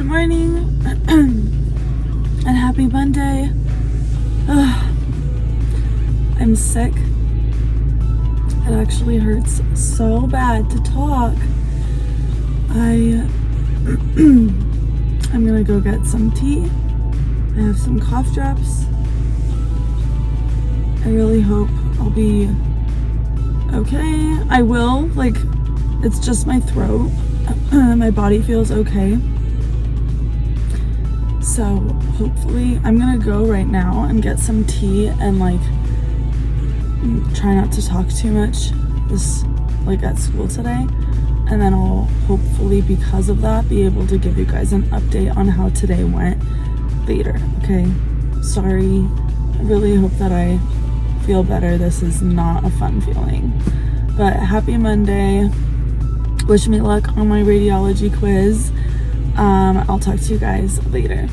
Good morning and happy Monday. I'm sick. It actually hurts so bad to talk. I'm gonna go get some tea. I have some cough drops. I really hope I'll be okay. I will, it's just my throat. My body feels okay. So hopefully I'm gonna go right now and get some tea and try not to talk too much at school today. And then I'll hopefully, because of that, be able to give you guys an update on how today went later, okay? Sorry. I really hope that I feel better. This is not a fun feeling. But happy Monday. Wish me luck on my radiology quiz. I'll talk to you guys later.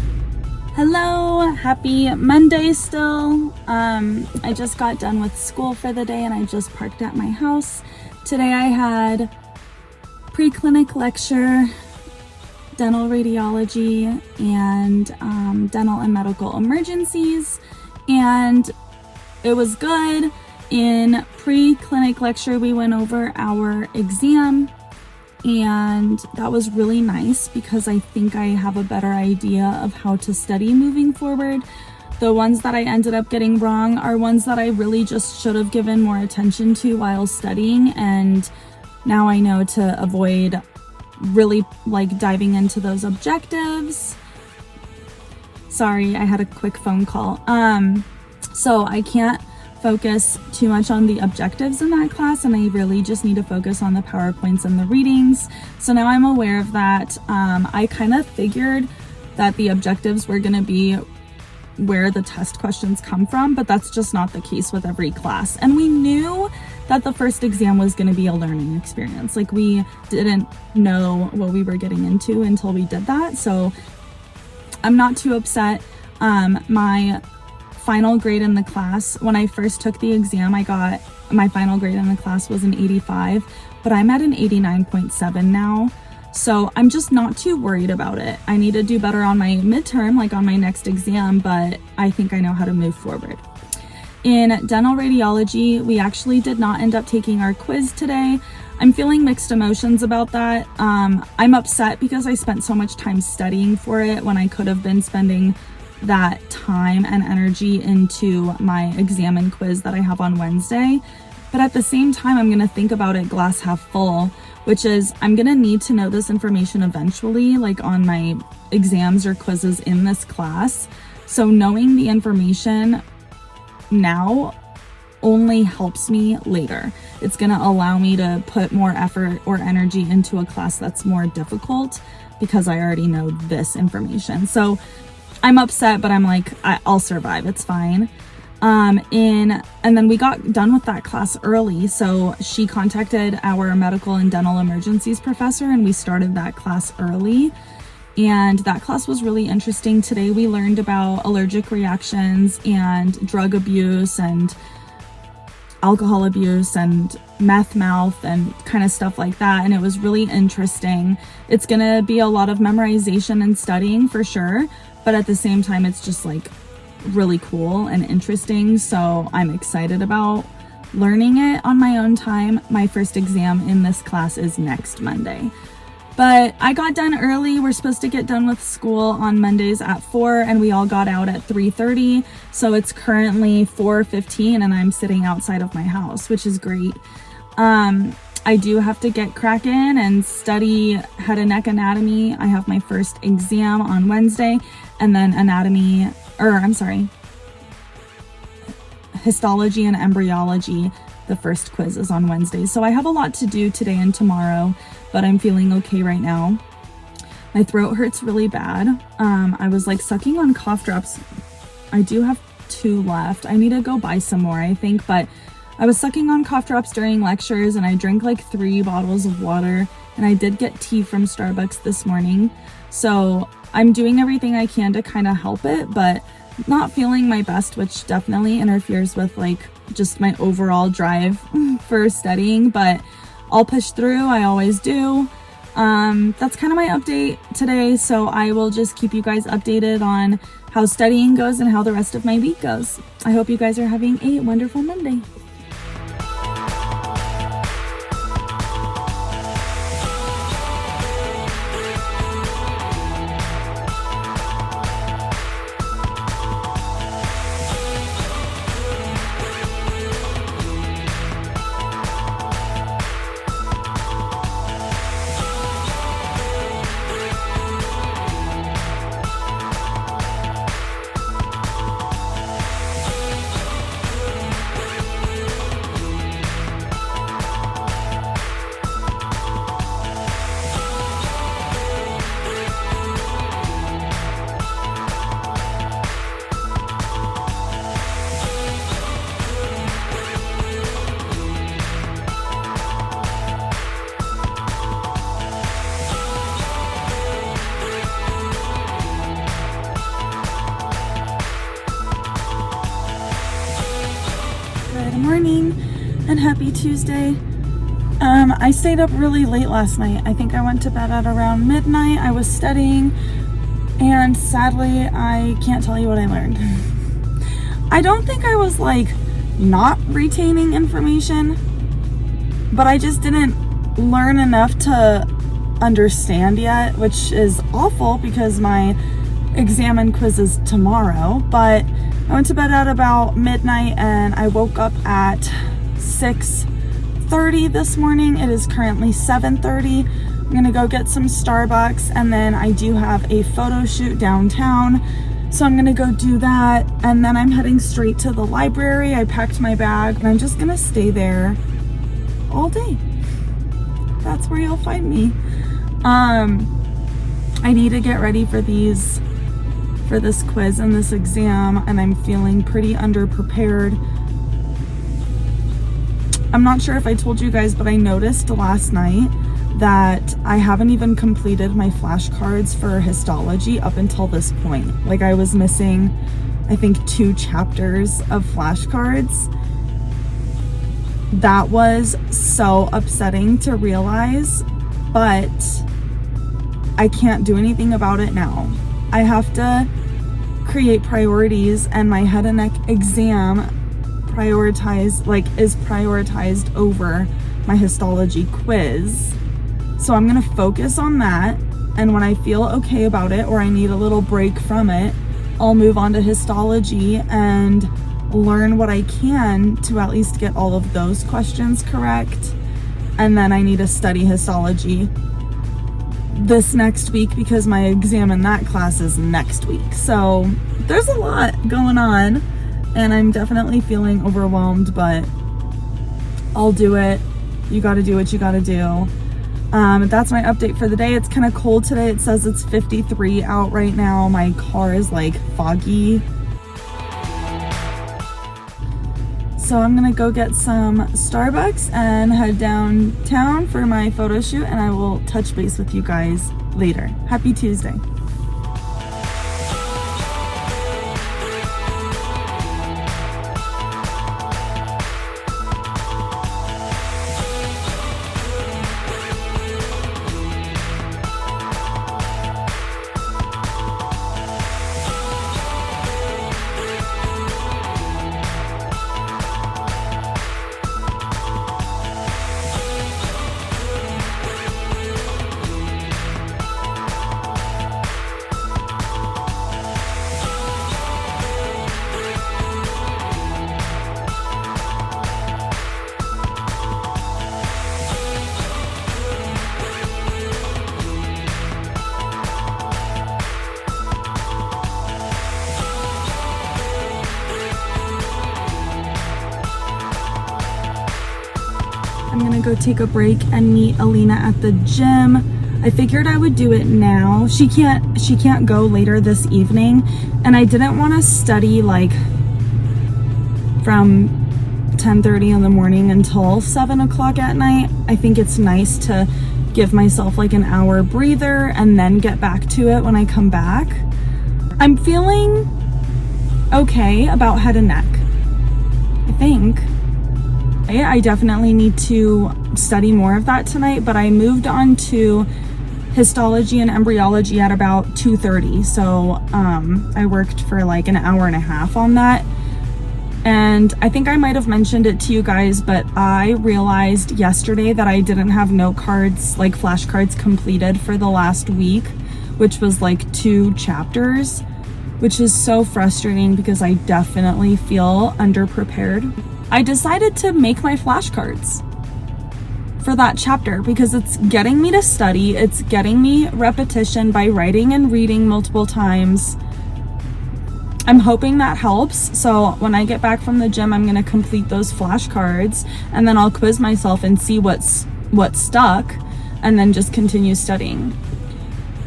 Hello, happy Monday still. I just got done with school for the day and I just parked at my house. Today I had pre-clinic lecture, dental radiology, and dental and medical emergencies, and it was good. In pre-clinic lecture we went over our exam, and that was really nice because I think I have a better idea of how to study moving forward. The ones that I ended up getting wrong are ones that I really just should have given more attention to while studying, and now I know to avoid really diving into those objectives. Sorry, I had a quick phone call. So I can't focus too much on the objectives in that class, and I really just need to focus on the PowerPoints and the readings. So now I'm aware of that. I kind of figured that the objectives were going to be where the test questions come from, but that's just not the case with every class. And we knew that the first exam was going to be a learning experience. We didn't know what we were getting into until we did that. So I'm not too upset. My final grade in the class, when I first took the exam, my final grade in the class was an 85, but I'm at an 89.7 now. So I'm just not too worried about it. I need to do better on my midterm, on my next exam, but I think I know how to move forward. In dental radiology, we actually did not end up taking our quiz today. I'm feeling mixed emotions about that. I'm upset because I spent so much time studying for it when I could have been spending that time and energy into my exam and quiz that I have on Wednesday. But at the same time, I'm gonna think about it glass half full, which is I'm gonna need to know this information eventually, on my exams or quizzes in this class. So knowing the information now only helps me later. It's gonna allow me to put more effort or energy into a class that's more difficult because I already know this information. So I'm upset, but I'm I'll survive, it's fine. And then we got done with that class early. So she contacted our medical and dental emergencies professor, and we started that class early. And that class was really interesting. Today we learned about allergic reactions and drug abuse and alcohol abuse and meth mouth and kind of stuff like that. And it was really interesting. It's gonna be a lot of memorization and studying for sure, but at the same time, it's just really cool and interesting. So I'm excited about learning it on my own time. My first exam in this class is next Monday. But I got done early. We're supposed to get done with school on Mondays at 4, and we all got out at 3:30. So it's currently 4:15 and I'm sitting outside of my house, which is great. I do have to get cracking and study head and neck anatomy. I have my first exam on Wednesday, and then histology and embryology, the first quiz is on Wednesday. So I have a lot to do today and tomorrow, but I'm feeling okay right now. My throat hurts really bad. I was sucking on cough drops. I do have 2 left. I need to go buy some more, I think, but I was sucking on cough drops during lectures, and I drank 3 bottles of water, and I did get tea from Starbucks this morning. So I'm doing everything I can to kind of help it, but not feeling my best, which definitely interferes with just my overall drive for studying, but I'll push through. I always do. That's kind of my update today. So I will just keep you guys updated on how studying goes and how the rest of my week goes. I hope you guys are having a wonderful Monday. Good morning and happy Tuesday. I stayed up really late last night. I think I went to bed at around midnight. I was studying and sadly I can't tell you what I learned. I don't think I was like not retaining information, but I just didn't learn enough to understand yet, which is awful because my exam and quiz is tomorrow. But I went to bed at about midnight and I woke up at 6:30 this morning. It is currently 7:30. I'm gonna go get some Starbucks and then I do have a photo shoot downtown. So I'm gonna go do that and then I'm heading straight to the library. I packed my bag and I'm just gonna stay there all day. That's where you'll find me. I need to get ready for this quiz and this exam and I'm feeling pretty underprepared. I'm not sure if I told you guys, but I noticed last night that I haven't even completed my flashcards for histology up until this point. Like I was missing, I think 2 chapters of flashcards. That was so upsetting to realize, but I can't do anything about it now. I have to create priorities and my head and neck exam is prioritized over my histology quiz. So I'm gonna focus on that, and when I feel okay about it or I need a little break from it, I'll move on to histology and learn what I can to at least get all of those questions correct. And then I need to study histology this next week because my exam in that class is next week. So there's a lot going on and I'm definitely feeling overwhelmed, but I'll do it. You got to do what you got to do. That's my update for the day. It's kind of cold today. It says it's 53 out right now. My car is like foggy. So I'm gonna go get some Starbucks and head downtown for my photo shoot, and I will touch base with you guys later. Happy Tuesday. I'm gonna go take a break and meet Alina at the gym. I figured I would do it now. She can't go later this evening, and I didn't want to study like from 10:30 in the morning until 7 o'clock at night. I think it's nice to give myself like an hour breather and then get back to it when I come back. I'm feeling okay about head and neck. I think. I definitely need to study more of that tonight, but I moved on to histology and embryology at about 2:30. So I worked for like an hour and a half on that. And I think I might have mentioned it to you guys, but I realized yesterday that I didn't have note cards, like flashcards completed for the last week, which was like 2 chapters, which is so frustrating because I definitely feel underprepared. I decided to make my flashcards for that chapter because it's getting me to study. It's getting me repetition by writing and reading multiple times. I'm hoping that helps. So when I get back from the gym, I'm going to complete those flashcards and then I'll quiz myself and see what's stuck and then just continue studying.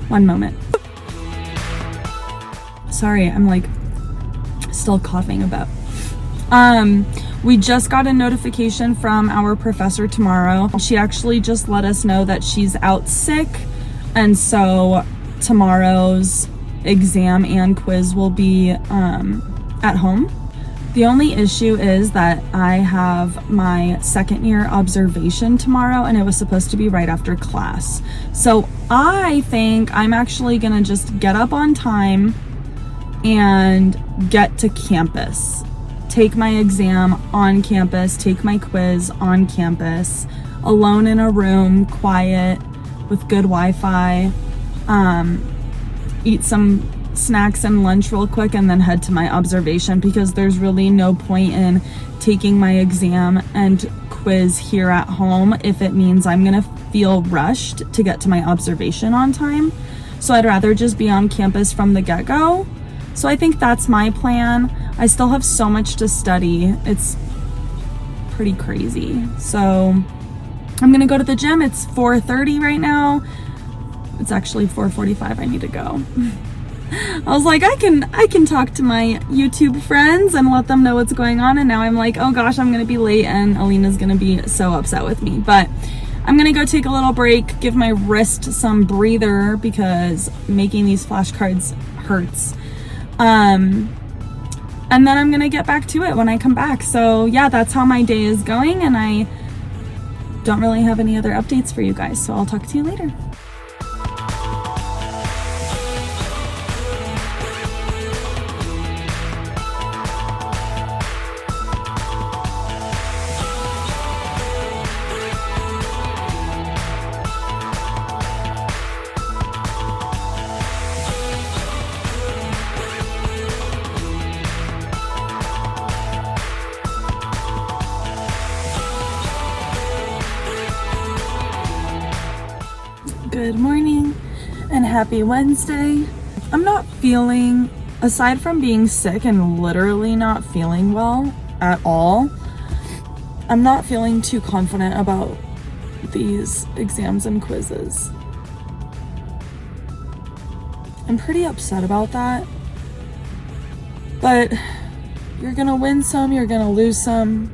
One moment. Sorry, I'm like still coughing a bit. We just got a notification from our professor tomorrow. She actually just let us know that she's out sick, and so tomorrow's exam and quiz will be at home. The only issue is that I have my second year observation tomorrow and it was supposed to be right after class. So I think I'm actually gonna just get up on time and get to campus. Take my exam on campus, take my quiz on campus, alone in a room, quiet, with good Wi-Fi, eat some snacks and lunch real quick and then head to my observation because there's really no point in taking my exam and quiz here at home if it means I'm gonna feel rushed to get to my observation on time. So I'd rather just be on campus from the get-go. So I think that's my plan. I still have so much to study. It's pretty crazy. So I'm gonna go to the gym. It's 4:30 right now. It's actually 4:45. I need to go. I was like, I can talk to my YouTube friends and let them know what's going on. And now I'm like, oh gosh, I'm gonna be late and Alina's gonna be so upset with me. But I'm gonna go take a little break, give my wrist some breather because making these flashcards hurts. And then I'm gonna get back to it when I come back. So yeah, that's how my day is going, and I don't really have any other updates for you guys, so I'll talk to you later. Good morning and happy Wednesday. I'm not feeling, aside from being sick and literally not feeling well at all, I'm not feeling too confident about these exams and quizzes. I'm pretty upset about that, but you're gonna win some, you're gonna lose some.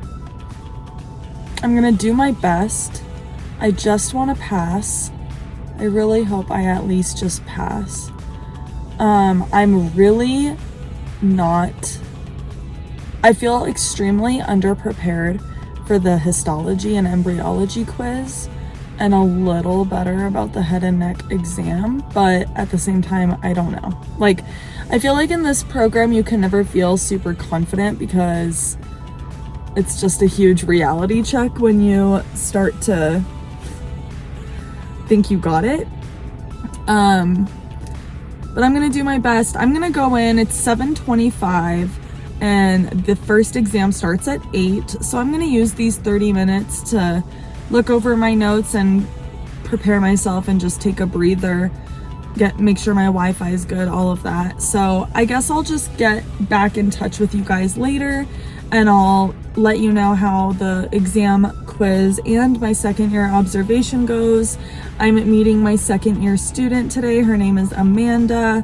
I'm gonna do my best. I just want to pass. I really hope I at least just pass. I'm really not, I feel extremely underprepared for the histology and embryology quiz and a little better about the head and neck exam, but at the same time, I don't know. Like, I feel like in this program, you can never feel super confident because it's just a huge reality check when you start to think you got it. But I'm gonna do my best. I'm gonna go in, it's 7:25 and the first exam starts at 8. So I'm gonna use these 30 minutes to look over my notes and prepare myself and just take a breather, make sure my Wi-Fi is good, all of that. So I guess I'll just get back in touch with you guys later and I'll let you know how the exam, quiz, and my second year observation goes. I'm meeting my second year student today. Her name is Amanda,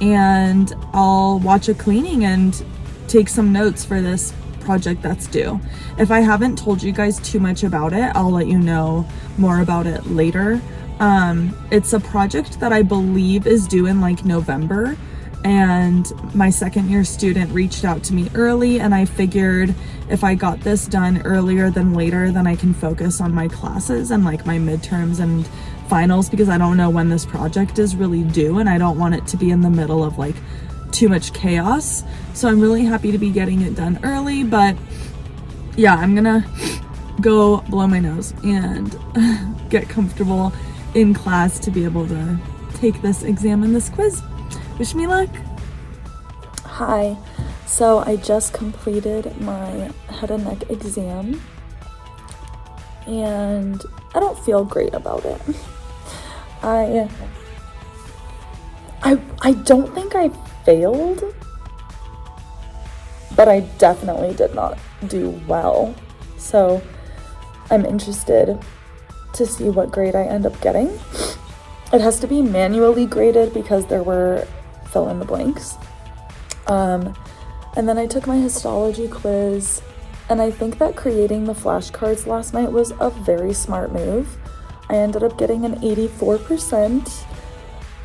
and I'll watch a cleaning and take some notes for this project that's due. If I haven't told you guys too much about it, I'll let you know more about it later. It's a project that I believe is due in like November, and my second year student reached out to me early, and I figured if I got this done earlier than later, then I can focus on my classes and like my midterms and finals, because I don't know when this project is really due and I don't want it to be in the middle of like too much chaos. So I'm really happy to be getting it done early, but yeah, I'm gonna go blow my nose and get comfortable in class to be able to take this exam and this quiz. Wish me luck. Hi, so I just completed my head and neck exam and I don't feel great about it. I don't think I failed, but I definitely did not do well. So I'm interested to see what grade I end up getting. It has to be manually graded because there were fill in the blanks. And then I took my histology quiz, and I think that creating the flashcards last night was a very smart move. I ended up getting an 84%.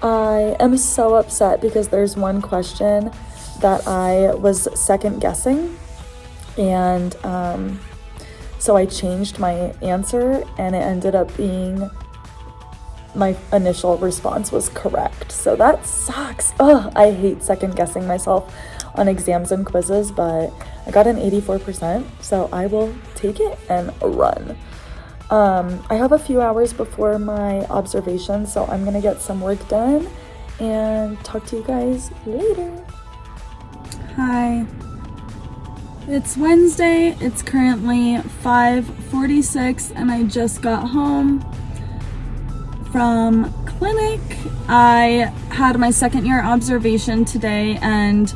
I am so upset because there's one question that I was second guessing, and so I changed my answer, and it ended up being my initial response was correct. So that sucks. Ugh, I hate second guessing myself on exams and quizzes, but I got an 84%, so I will take it and run. I have a few hours before my observation, so I'm gonna get some work done and talk to you guys later. Hi. It's Wednesday. It's currently 5:46 and I just got home from clinic. I had my second year observation today, and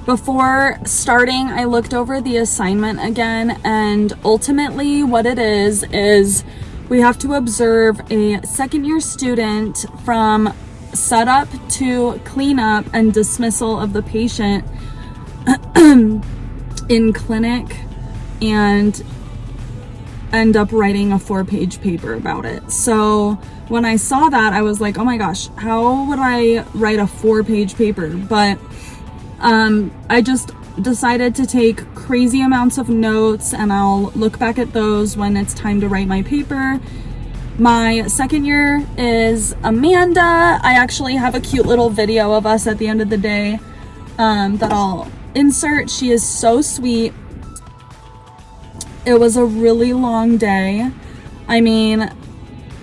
before starting I looked over the assignment again, and ultimately what it is we have to observe a second year student from setup to cleanup and dismissal of the patient in clinic, and end up writing a 4-page paper about it. So when I saw that, I was like, oh my gosh, how would I write a 4-page paper? But I just decided to take crazy amounts of notes, and I'll look back at those when it's time to write my paper. My second year is Amanda. I actually have a cute little video of us at the end of the day that I'll insert. She is so sweet. It was a really long day. I mean,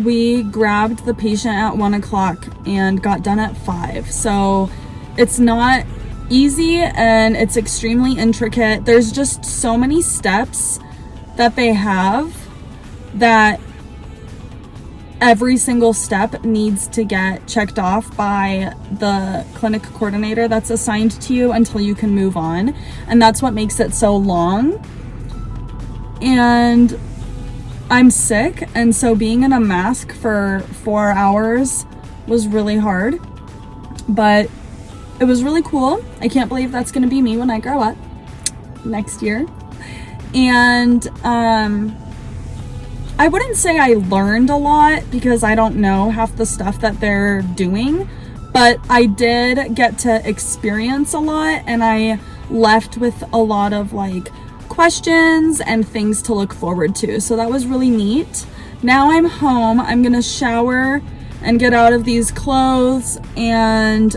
we grabbed the patient at 1 o'clock and got done at 5. So it's not easy and it's extremely intricate. There's just so many steps that they have that every single step needs to get checked off by the clinic coordinator that's assigned to you until you can move on. And that's what makes it so long. And I'm sick, and so being in a mask for 4 hours was really hard, but it was really cool. I can't believe that's going to be me when I grow up next year. And I wouldn't say I learned a lot because I don't know half the stuff that they're doing, but I did get to experience a lot, and I left with a lot of like questions and things to look forward to. So that was really neat. Now I'm home. I'm gonna shower and get out of these clothes and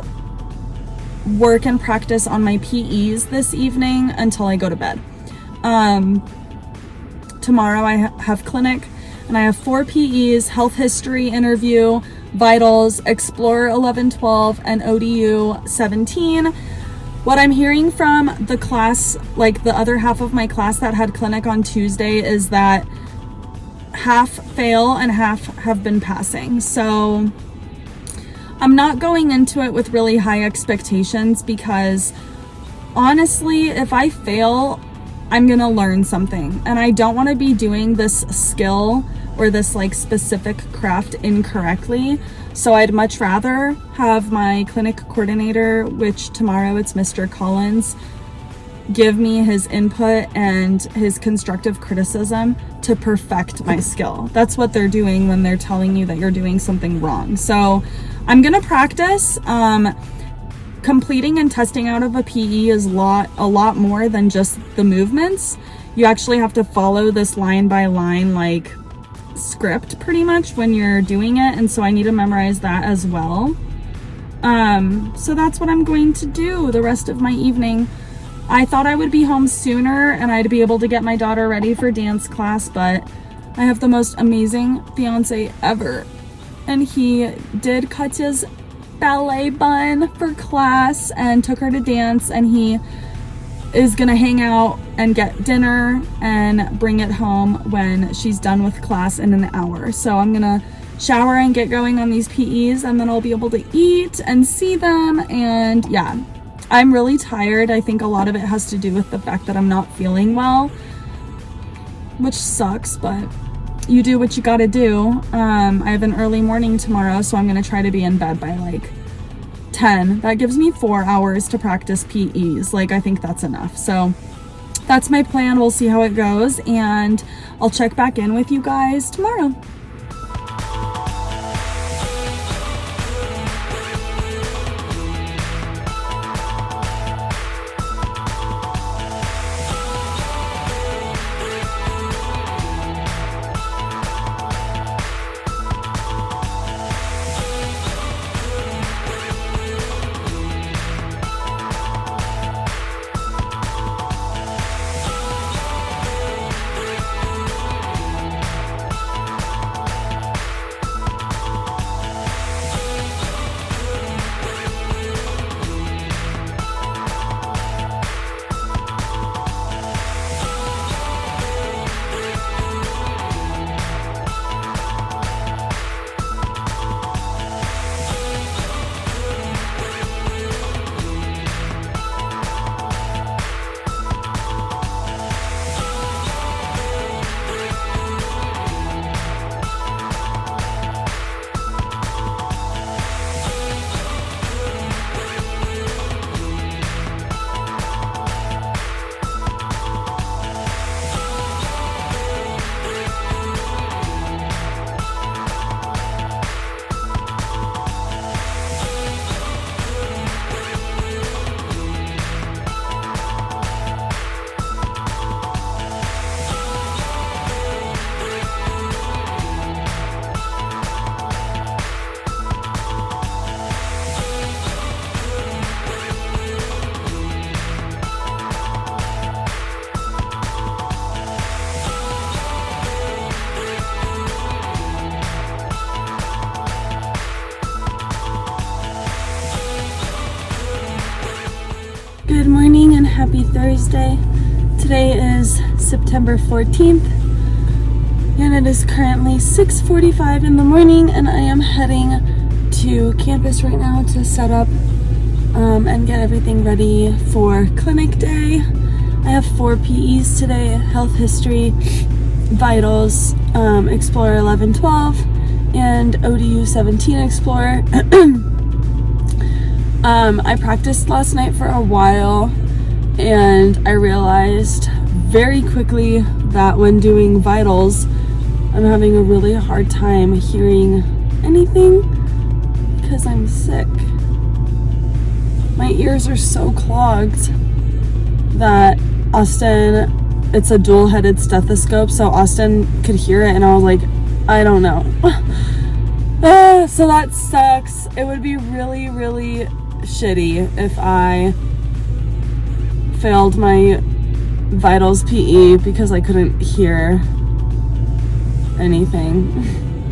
work and practice on my PEs this evening until I go to bed. Tomorrow I have clinic, and I have 4 PEs: health history interview, vitals, explore 11-12, and ODU 17. What I'm hearing from the class, like the other half of my class that had clinic on Tuesday, is that half fail and half have been passing. So I'm not going into it with really high expectations, because honestly, if I fail, I'm gonna learn something, and I don't want to be doing this skill or this like specific craft incorrectly. So I'd much rather have my clinic coordinator, which tomorrow it's Mr. Collins, give me his input and his constructive criticism to perfect my skill. That's what they're doing when they're telling you that you're doing something wrong. So I'm gonna practice. completing and testing out of a PE is a lot more than just the movements. You actually have to follow this line by line like script pretty much when you're doing it, and so I need to memorize that as well. So that's what I'm going to do the rest of my evening. I thought I would be home sooner and I'd be able to get my daughter ready for dance class, but I have the most amazing fiance ever, and he did cut his ballet bun for class and took her to dance, and he is gonna hang out and get dinner and bring it home when she's done with class in an hour. So I'm gonna shower and get going on these PEs, and then I'll be able to eat and see them. And yeah, I'm really tired. I think a lot of it has to do with the fact that I'm not feeling well, which sucks, but you do what you gotta do. I have an early morning tomorrow, so I'm gonna try to be in bed by like 10. That gives me 4 hours to practice PEs. Like, I think that's enough. So that's my plan. We'll see how it goes, and I'll check back in with you guys tomorrow. Good morning and happy Thursday. Today is September 14th and it is currently 6:45 in the morning, and I am heading to campus right now to set up and get everything ready for clinic day. I have 4 PEs today: health history, vitals, Explorer 11-12, and ODU 17 Explorer. I practiced last night for a while, and I realized very quickly that when doing vitals, I'm having a really hard time hearing anything because I'm sick. My ears are so clogged that Austin, it's a dual-headed stethoscope, so Austin could hear it, and I was like, I don't know. So that sucks. It would be really, really shitty if I failed my vitals PE because I couldn't hear anything.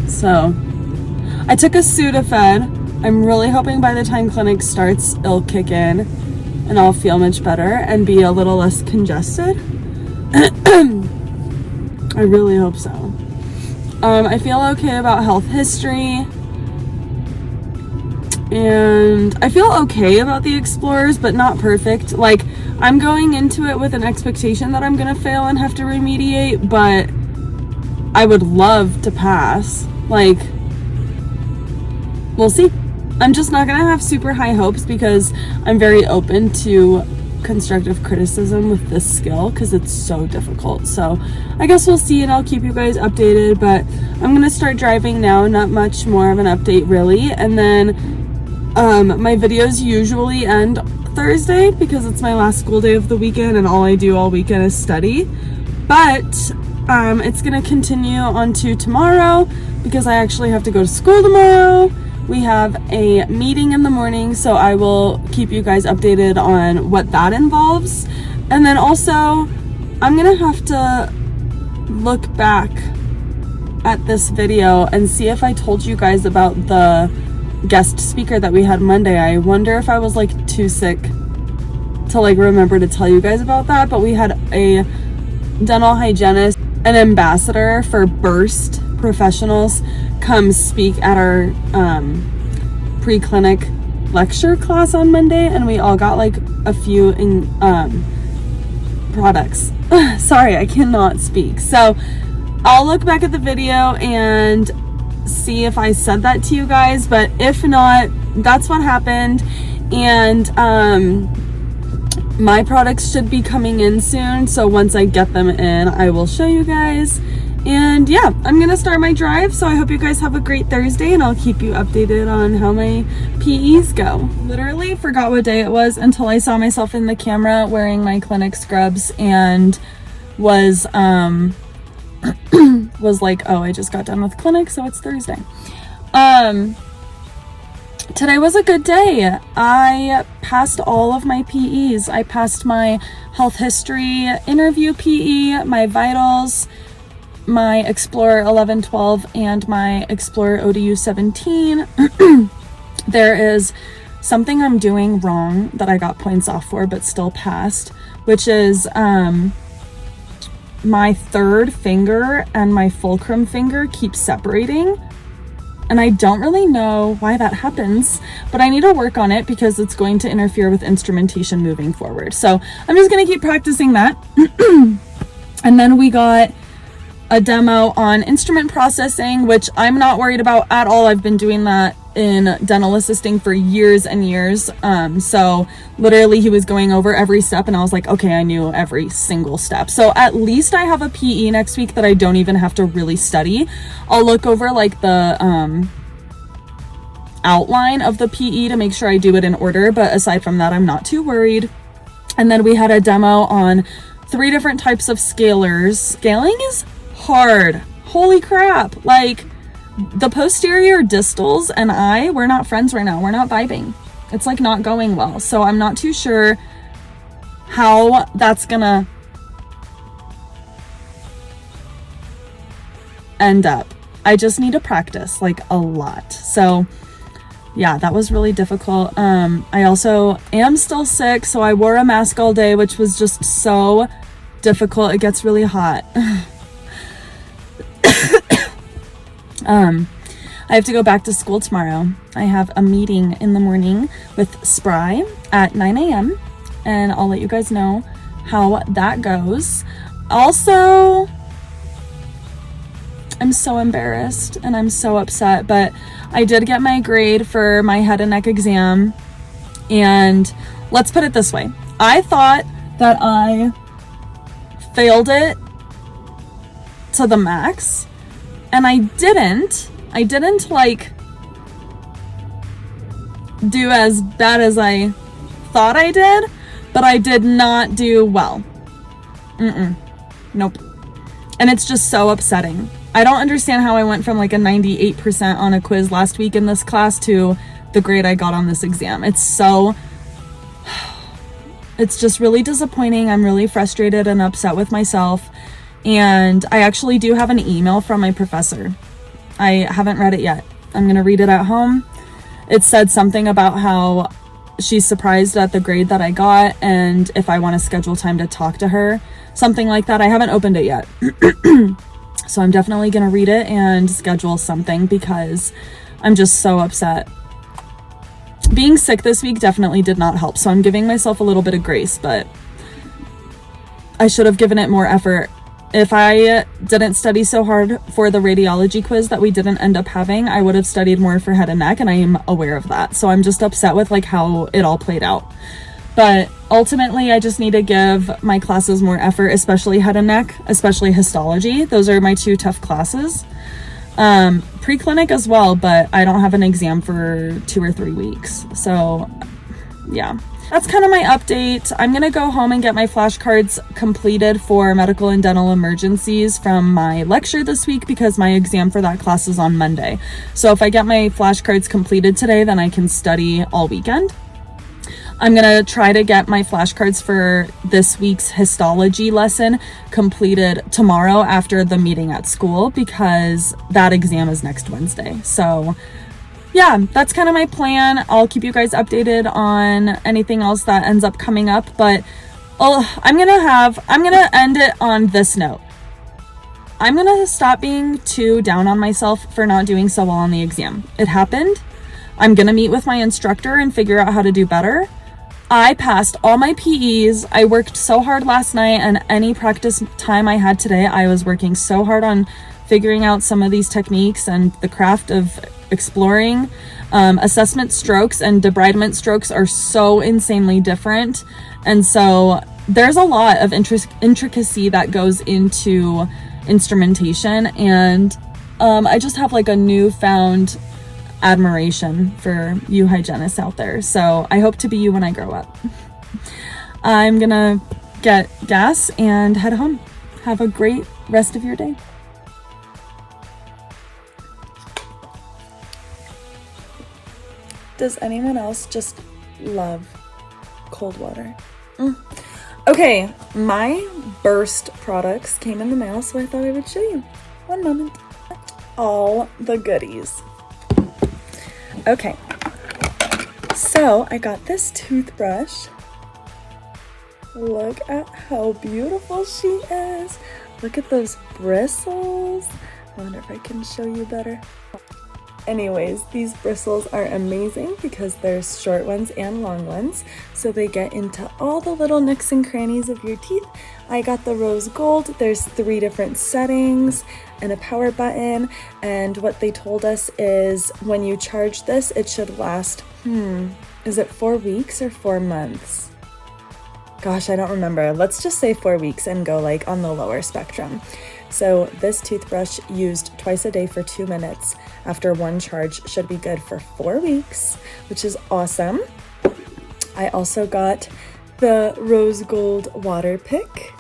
So I took a Sudafed. I'm really hoping by the time clinic starts it'll kick in and I'll feel much better and be a little less congested. I really hope so. I feel okay about health history, and I feel okay about the Explorers, but not perfect. Like, I'm going into it with an expectation that I'm gonna fail and have to remediate, but I would love to pass. Like, we'll see. I'm just not gonna have super high hopes because I'm very open to constructive criticism with this skill because it's so difficult. So I guess we'll see, and I'll keep you guys updated, but I'm gonna start driving now. Not much more of an update really, and then My videos usually end Thursday because it's my last school day of the weekend and all I do all weekend is study. But it's gonna continue on to tomorrow because I actually have to go to school tomorrow. We have a meeting in the morning, so I will keep you guys updated on what that involves. And then also, I'm gonna have to look back at this video and see if I told you guys about the guest speaker that we had Monday. I wonder if I was like too sick to like remember to tell you guys about that, but we had a dental hygienist, an ambassador for Burst Professionals, come speak at our pre-clinic lecture class on Monday, and we all got like a few products. Sorry, I cannot speak. So I'll look back at the video and see if I said that to you guys, but if not, that's what happened. And my products should be coming in soon, so once I get them in, I will show you guys. And yeah, I'm gonna start my drive, so I hope you guys have a great Thursday, and I'll keep you updated on how my PEs go. Literally forgot what day it was until I saw myself in the camera wearing my clinic scrubs and was was like, oh, I just got done with clinic, so it's Thursday. Today was a good day. I passed all of my PEs. I passed my health history interview PE, my vitals, my Explorer 11-12, and my Explorer ODU 17. There is something I'm doing wrong that I got points off for but still passed, which is my third finger and my fulcrum finger keep separating, and I don't really know why that happens, but I need to work on it because it's going to interfere with instrumentation moving forward. So I'm just going to keep practicing that. And then we got a demo on instrument processing, which I'm not worried about at all. I've been doing that in dental assisting for years and years. So literally he was going over every step and I was like, okay, I knew every single step. So at least I have a PE next week that I don't even have to really study. I'll look over like the outline of the PE to make sure I do it in order. But aside from that, I'm not too worried. And then we had a demo on 3 different types of scalers. Scaling is hard. Holy crap. Like, the posterior distals and we're not friends right now. We're not vibing. It's like not going well. So I'm not too sure how that's gonna end up. I just need to practice like a lot. So yeah, that was really difficult. I also am still sick, so I wore a mask all day, which was just so difficult. It gets really hot. I have to go back to school tomorrow. I have a meeting in the morning with Spry at 9 a.m. and I'll let you guys know how that goes. Also, I'm so embarrassed and I'm so upset, but I did get my grade for my head and neck exam, and let's put it this way. I thought that I failed it to the max, and I didn't like do as bad as I thought I did, but I did not do well. Nope. And it's just so upsetting. I don't understand how I went from like a 98% on a quiz last week in this class to the grade I got on this exam. It's just really disappointing. I'm really frustrated and upset with myself. And I actually do have an email from my professor. I haven't read it yet. I'm going to read it at home. It said something about how she's surprised at the grade that I got and if I want to schedule time to talk to her. Something like that. I haven't opened it yet. So I'm definitely going to read it and schedule something because I'm just so upset. Being sick this week definitely did not help. So I'm giving myself a little bit of grace, but I should have given it more effort. If I didn't study so hard for the radiology quiz that we didn't end up having, I would have studied more for head and neck, and I am aware of that. So I'm just upset with like how it all played out. But ultimately, I just need to give my classes more effort, especially head and neck, especially histology. Those are my 2 tough classes. Pre-clinic as well, but I don't have an exam for 2 or 3 weeks. So yeah, that's kind of my update. I'm gonna go home and get my flashcards completed for medical and dental emergencies from my lecture this week, because my exam for that class is on Monday. So if I get my flashcards completed today, then I can study all weekend. I'm gonna try to get my flashcards for this week's histology lesson completed tomorrow after the meeting at school, because that exam is next Wednesday. So yeah, that's kind of my plan. I'll keep you guys updated on anything else that ends up coming up, but I'm gonna end it on this note. I'm gonna stop being too down on myself for not doing so well on the exam. It happened. I'm gonna meet with my instructor and figure out how to do better. I passed all my PEs. I worked so hard last night, and any practice time I had today, I was working so hard on figuring out some of these techniques and the craft of exploring. Assessment strokes and debridement strokes are so insanely different. And so there's a lot of intricacy that goes into instrumentation. And I just have like a newfound admiration for you hygienists out there. So I hope to be you when I grow up. I'm gonna get gas and head home. Have a great rest of your day. Does anyone else just love cold water? Okay, my Burst products came in the mail, so I thought I would show you. One moment. All the goodies. Okay, so I got this toothbrush. Look at how beautiful she is. Look at those bristles. I wonder if I can show you better. Anyways, these bristles are amazing because there's short ones and long ones, so they get into all the little nooks and crannies of your teeth. I got the rose gold. There's 3 different settings and a power button, and what they told us is when you charge this, it should last, is it 4 weeks or 4 months? Gosh, I don't remember. Let's just say 4 weeks and go like on the lower spectrum. So this toothbrush used twice a day for 2 minutes after 1 charge should be good for 4 weeks, which is awesome. I also got the rose gold water pick.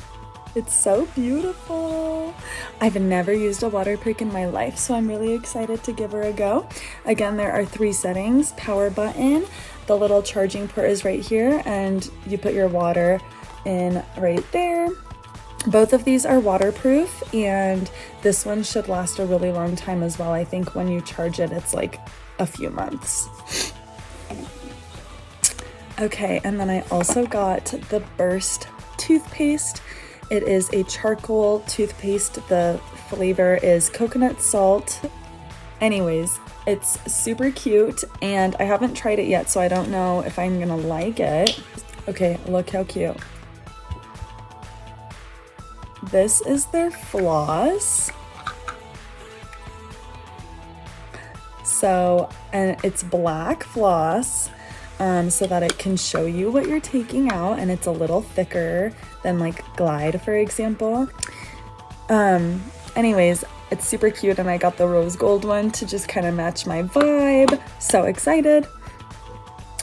It's so beautiful. I've never used a water pick in my life, so I'm really excited to give her a go. Again, there are 3 settings: power button, the little charging port is right here, and you put your water in right there. Both of these are waterproof, and this one should last a really long time as well. I think when you charge it, it's like a few months. Okay, and then I also got the Burst toothpaste. It is a charcoal toothpaste. The flavor is coconut salt. Anyways, it's super cute, and I haven't tried it yet, so I don't know if I'm gonna like it. Okay, look how cute. This is their floss. So, and it's black floss, so that it can show you what you're taking out, and it's a little thicker than like Glide, for example. Anyways, it's super cute, and I got the rose gold one to just kind of match my vibe. So excited.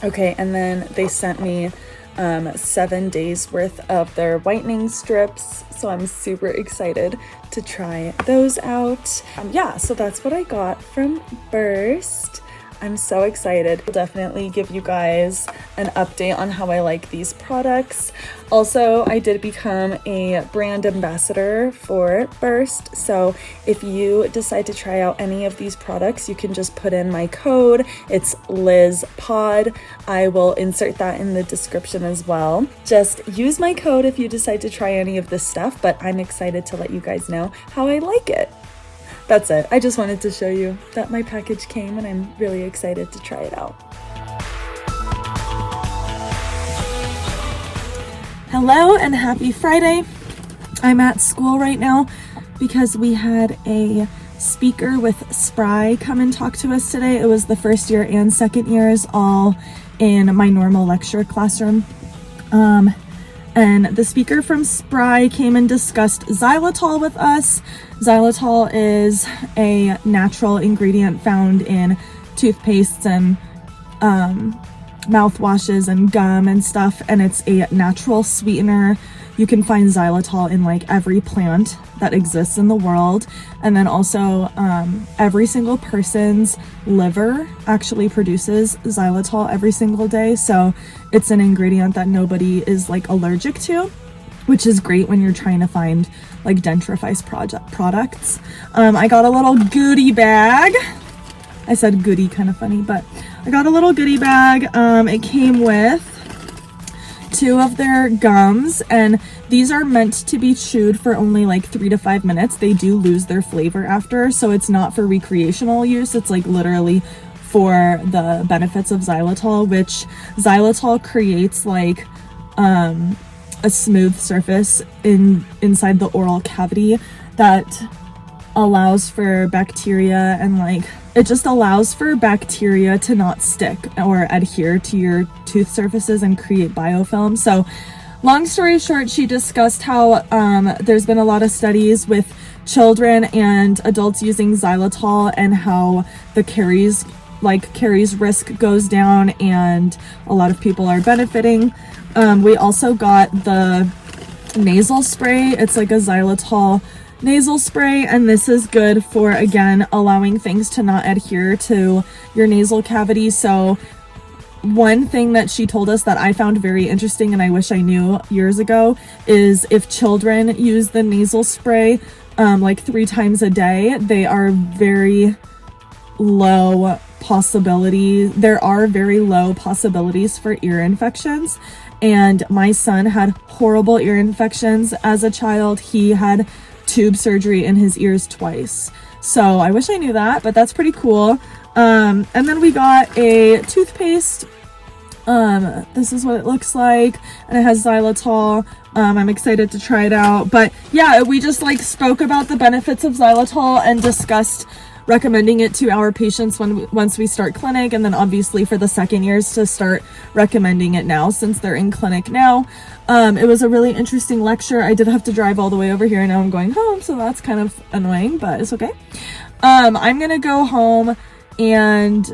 Okay, and then they sent me 7 days worth of their whitening strips, so I'm super excited to try those out. Yeah, so that's what I got from Burst. I'm so excited. I'll definitely give you guys an update on how I like these products. Also, I did become a brand ambassador for Burst, so if you decide to try out any of these products, you can just put in my code. It's LIZPOD. I will insert that in the description as well. Just use my code if you decide to try any of this stuff, but I'm excited to let you guys know how I like it. That's it. I just wanted to show you that my package came, and I'm really excited to try it out. Hello and happy Friday. I'm at school right now because we had a speaker with Spry come and talk to us today. It was the first year and second years all in my normal lecture classroom. And the speaker from Spry came and discussed xylitol with us. Xylitol is a natural ingredient found in toothpastes and mouthwashes and gum and stuff, and it's a natural sweetener. You can find xylitol in like every plant that exists in the world. And then also every single person's liver actually produces xylitol every single day. So it's an ingredient that nobody is like allergic to, which is great when you're trying to find like dentifrice products. I got a little goodie bag. I said goodie, kind of funny, but I got a little goodie bag. It came with 2 of their gums, and these are meant to be chewed for only like 3 to 5 minutes. They do lose their flavor after, so it's not for recreational use. It's like literally for the benefits of xylitol, which xylitol creates like a smooth surface inside the oral cavity that allows for bacteria, and like it just allows for bacteria to not stick or adhere to your tooth surfaces and create biofilm. So long story short, she discussed how there's been a lot of studies with children and adults using xylitol and how the caries risk goes down, and a lot of people are benefiting. We also got the nasal spray. It's like a xylitol nasal spray, and this is good for, again, allowing things to not adhere to your nasal cavity. So one thing that she told us that I found very interesting, and I wish I knew years ago, is if children use the nasal spray like 3 times a day, there are very low possibilities for ear infections. And my son had horrible ear infections as a child. He had tube surgery in his ears twice. So I wish I knew that, but that's pretty cool. And then we got a toothpaste. This is what it looks like, and it has xylitol. I'm excited to try it out. But yeah, we just like spoke about the benefits of xylitol and discussed recommending it to our patients once we start clinic, and then obviously for the second years to start recommending it now since they're in clinic now. It was a really interesting lecture. I did have to drive all the way over here, and now I'm going home, so that's kind of annoying, but it's okay. I'm gonna go home and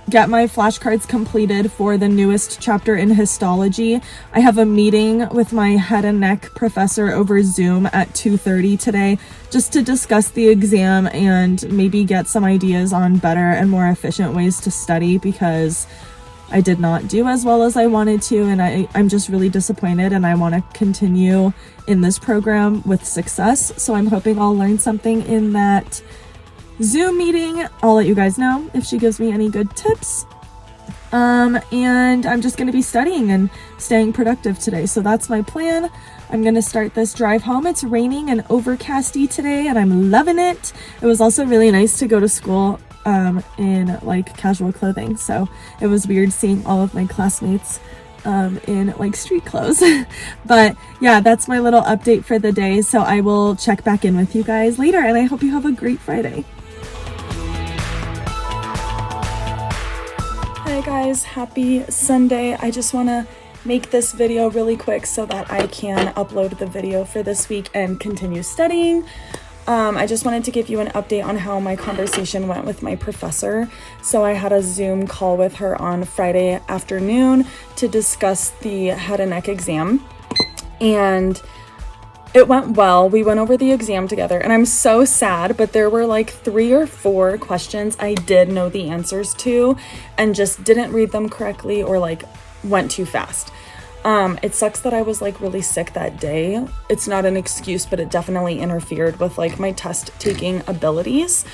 get my flashcards completed for the newest chapter in histology. I have a meeting with my head and neck professor over Zoom at 2:30 today, just to discuss the exam and maybe get some ideas on better and more efficient ways to study, because I did not do as well as I wanted to, and I'm just really disappointed, and I want to continue in this program with success. So I'm hoping I'll learn something in that Zoom meeting. I'll let you guys know if she gives me any good tips. And I'm just going to be studying and staying productive today. So that's my plan. I'm going to start this drive home. It's raining and overcasty today, and I'm loving it. It was also really nice to go to school in like casual clothing. So it was weird seeing all of my classmates in like street clothes. But yeah, that's my little update for the day. So I will check back in with you guys later, and I hope you have a great Friday. Hi guys, happy Sunday. I just want to make this video really quick so that I can upload the video for this week and continue studying. I just wanted to give you an update on how my conversation went with my professor. So I had a Zoom call with her on Friday afternoon to discuss the head and neck exam, and it went well. We went over the exam together, and I'm so sad, but there were like 3 or 4 questions I did know the answers to and just didn't read them correctly or like went too fast. It sucks that I was like really sick that day. It's not an excuse, but it definitely interfered with like my test taking abilities.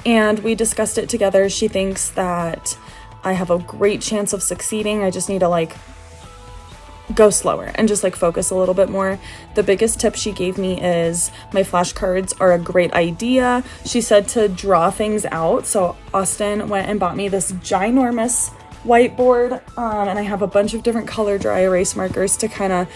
And we discussed it together. She thinks that I have a great chance of succeeding. I just need to like go slower and just like focus a little bit more. The biggest tip she gave me is my flashcards are a great idea. She said to draw things out. So Austin went and bought me this ginormous whiteboard, and I have a bunch of different color dry erase markers to kind of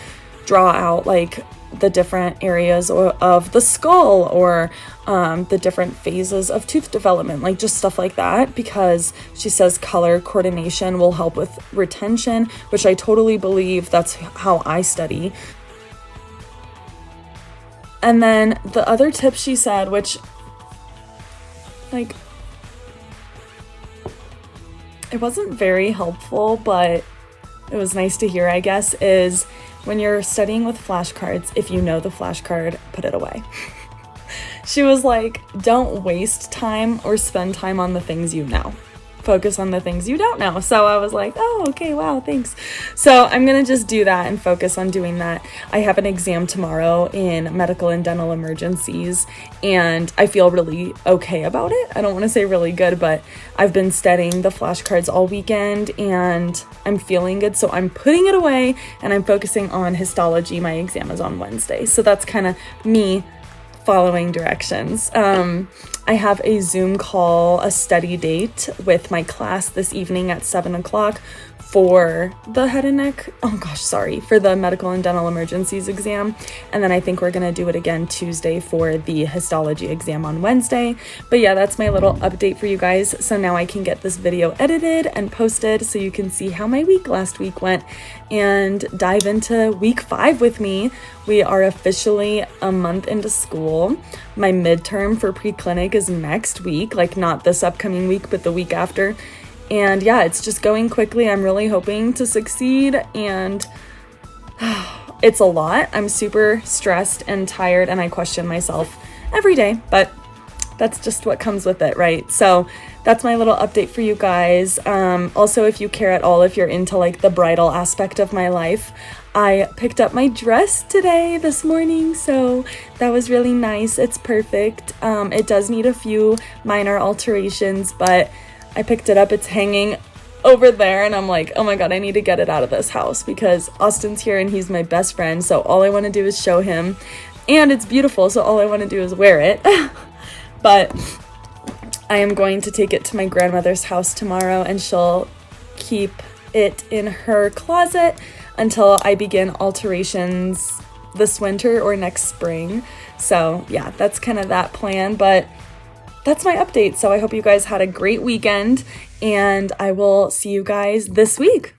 draw out like the different areas of the skull or the different phases of tooth development, like just stuff like that, because she says color coordination will help with retention, which I totally believe. That's how I study. And then the other tip she said, which, like, it wasn't very helpful, but it was nice to hear, I guess, is when you're studying with flashcards, if you know the flashcard, put it away. She was like, don't waste time or spend time on the things you know. Focus on the things you don't know. So I was like, oh, okay, wow, thanks. So I'm gonna just do that and focus on doing that. I have an exam tomorrow in medical and dental emergencies, and I feel really okay about it. I don't want to say really good, but I've been studying the flashcards all weekend and I'm feeling good. So I'm putting it away and I'm focusing on histology. My exam is on Wednesday. So that's kind of me following directions. I have a Zoom call, a study date with my class this evening at 7 o'clock for the head and neck, for the medical and dental emergencies exam. And then I think we're gonna do it again Tuesday for the histology exam on Wednesday. But yeah, that's my little update for you guys. So now I can get this video edited and posted so you can see how my week last week went and dive into week 5 with me. We are officially a month into school. My midterm for pre-clinic is next week, like not this upcoming week, but the week after. And yeah, it's just going quickly. I'm really hoping to succeed, and it's a lot. I'm super stressed and tired, and I question myself every day, but that's just what comes with it, right? So that's my little update for you guys. Also, if you care at all, if you're into like the bridal aspect of my life, I picked up my dress this morning, so that was really nice. It's perfect. It does need a few minor alterations, but I picked it up. It's hanging over there, and I'm like, oh my god, I need to get it out of this house because Austin's here and he's my best friend, so all I want to do is show him, and it's beautiful, so all I want to do is wear it. But I am going to take it to my grandmother's house tomorrow, and she'll keep it in her closet until I begin alterations this winter or next spring. So yeah, that's kind of that plan, but that's my update. So I hope you guys had a great weekend, and I will see you guys this week.